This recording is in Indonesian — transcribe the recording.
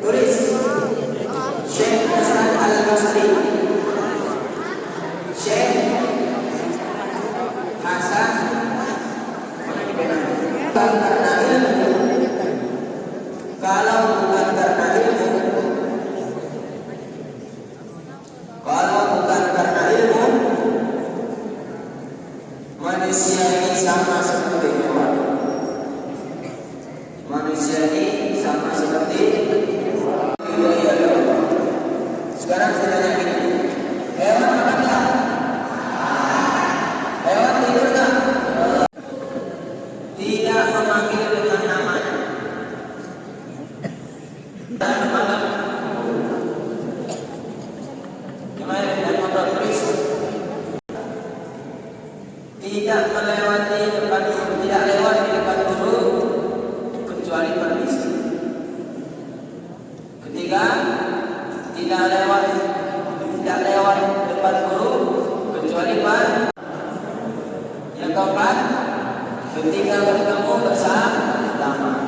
Tulis Syekh Hasan Al-Basri. Syekh Hasan bukan karena ilmu. Kalau bukan karena ilmu, manusia ini sama seperti hewan. Manusia ini sama seperti hewan. Sekarang saya tanya gini, hewan apa enggak? Hewan tidur enggak? Tidak memanggil dengan namanya. Dan malam gimana dan motor tulis tidak melewati depan, tidak lewat di depan guru kecuali permisi. Ketiga, tidak lewat depan guru kecuali pan. Yang keempat, ketika bertemu bersama.